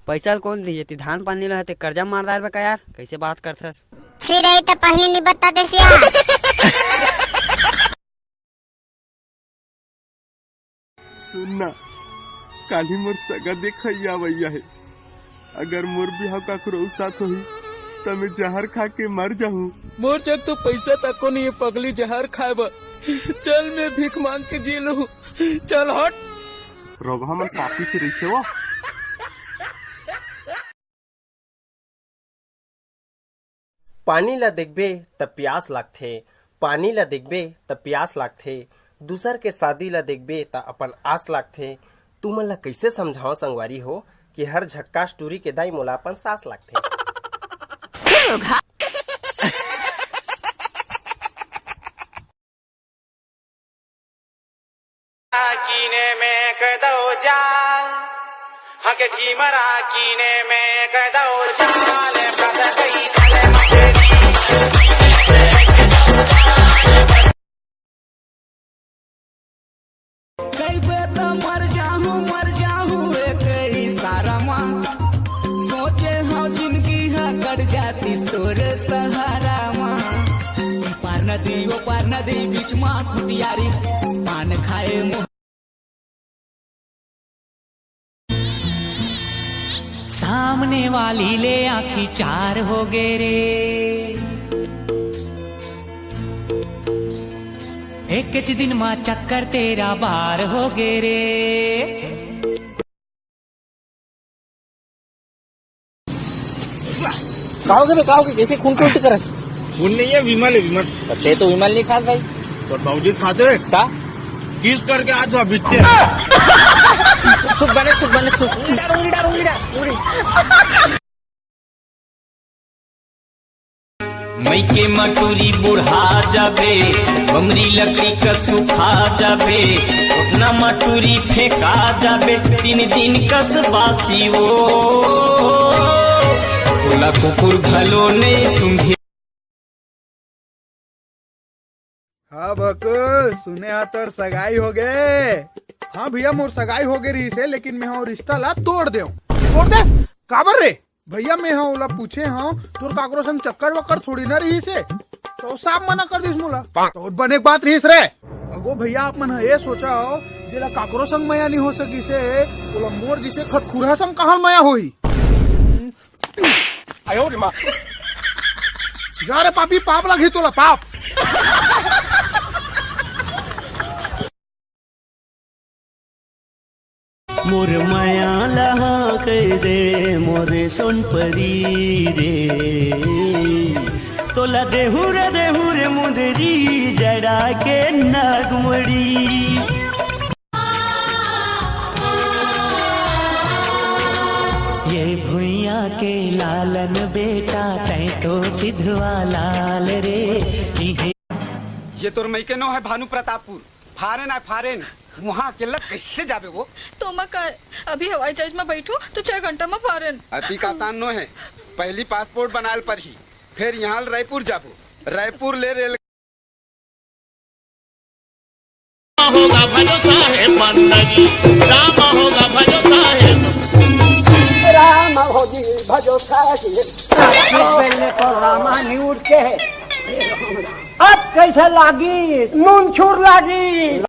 पैसा कौन दिए ती धान पानी ला ते कर्जा मारदार बा का यार कैसे बात करथस फिर रही तो पहले नहीं बता दे सिया। सुनना काली मोर सगा देखैया भैया है अगर मोर बिहाव काकरो साथ होई त मैं जहर खा के मर जाऊं। मोर जग तो पैसा तको नहीं पगली जहर खाएब। चल मैं भीख मांग के जी लूं। चल हट रोगा मन काफी चरी थे वो। पानी ला देखबे त प्यास लागथे, पानी ला देखबे त प्यास लागथे, दूसर के शादी ला देखबे त अपन आस लागथे। तू मन ला कैसे समझाओ संगवारी हो कि हर झक्कास टूरी के दाई मोला अपन सास लागथे। कीने में कर दो जाल हके ढीमरा कीने में कर दो जाल कई बेटा मर जाऊं एक सारा माँ सोचे हाँ जिंदगी है कट जाती तोरे सहारा माँ पार नदी वो पार नदी बीच माँ खुटियारी पान खाए सामने वाली ले आँखी चार हो गए रे, एक दिन माँ चक्कर तेरा बार हो गए रे। काओगे जैसे खून के उल्टी करे। खून नहीं है विमल है विमल। ते तो विमल नहीं खात भाई। तो बाबूजी खाते ता किस करके आज वो बिच्चे चुप बने मई के मटूरी बुढ़ा जाबे, बमरी लकड़ी का सुखा जाबे, उतना मटूरी फेंका जाबे, 3 दिन कस बासी वो बोला कुकुर घलो नहीं सुंघे। हाँ बक सुने हा तोर सगाई हो गए। हाँ भैया मोर सगाई हो गई रही से लेकिन मैं हाँ रिश्ता ला तोड़ दे काबर रे भैया मैं हाँ ओला पूछे हाँ तोर काकरो संग चक्कर वक्कर थोड़ी ना रही से तो साफ मना कर दिस मोला तो बने बात रही रे। अगो भैया आप मन ये सोचा हो जेला काकरो संग मया नहीं हो सकी से बोला मोर जिसे खतखुरा संग कहाँ मया होई। आयो रे माँ जा रे पापी पाप लगी तोला पाप। मोर माया लहा कर दे मोरे सोन परी रे, तोला देहू रे मुंदरी जड़ा के नागमड़ी। ये भुइया के लालन बेटा तै तो सिधवा लाल रे। ये तोर मई के नो है भानु प्रतापपुर फारेन वहाँ अकेला कैसे जाबे वो। तो मैं अभी हवाई जहाज में बैठू तो 6 घंटा में फॉरेन। अति का तान नो है पहली पासपोर्ट बनाल पर ही फिर यहाँ रायपुर जाबो रायपुर ले रेल होगा भजो साहेब राम होगा भजो साहेब राम होगी भजो साहेब तो रामानी उठ के अब कैसे लागी नून छूर लागी।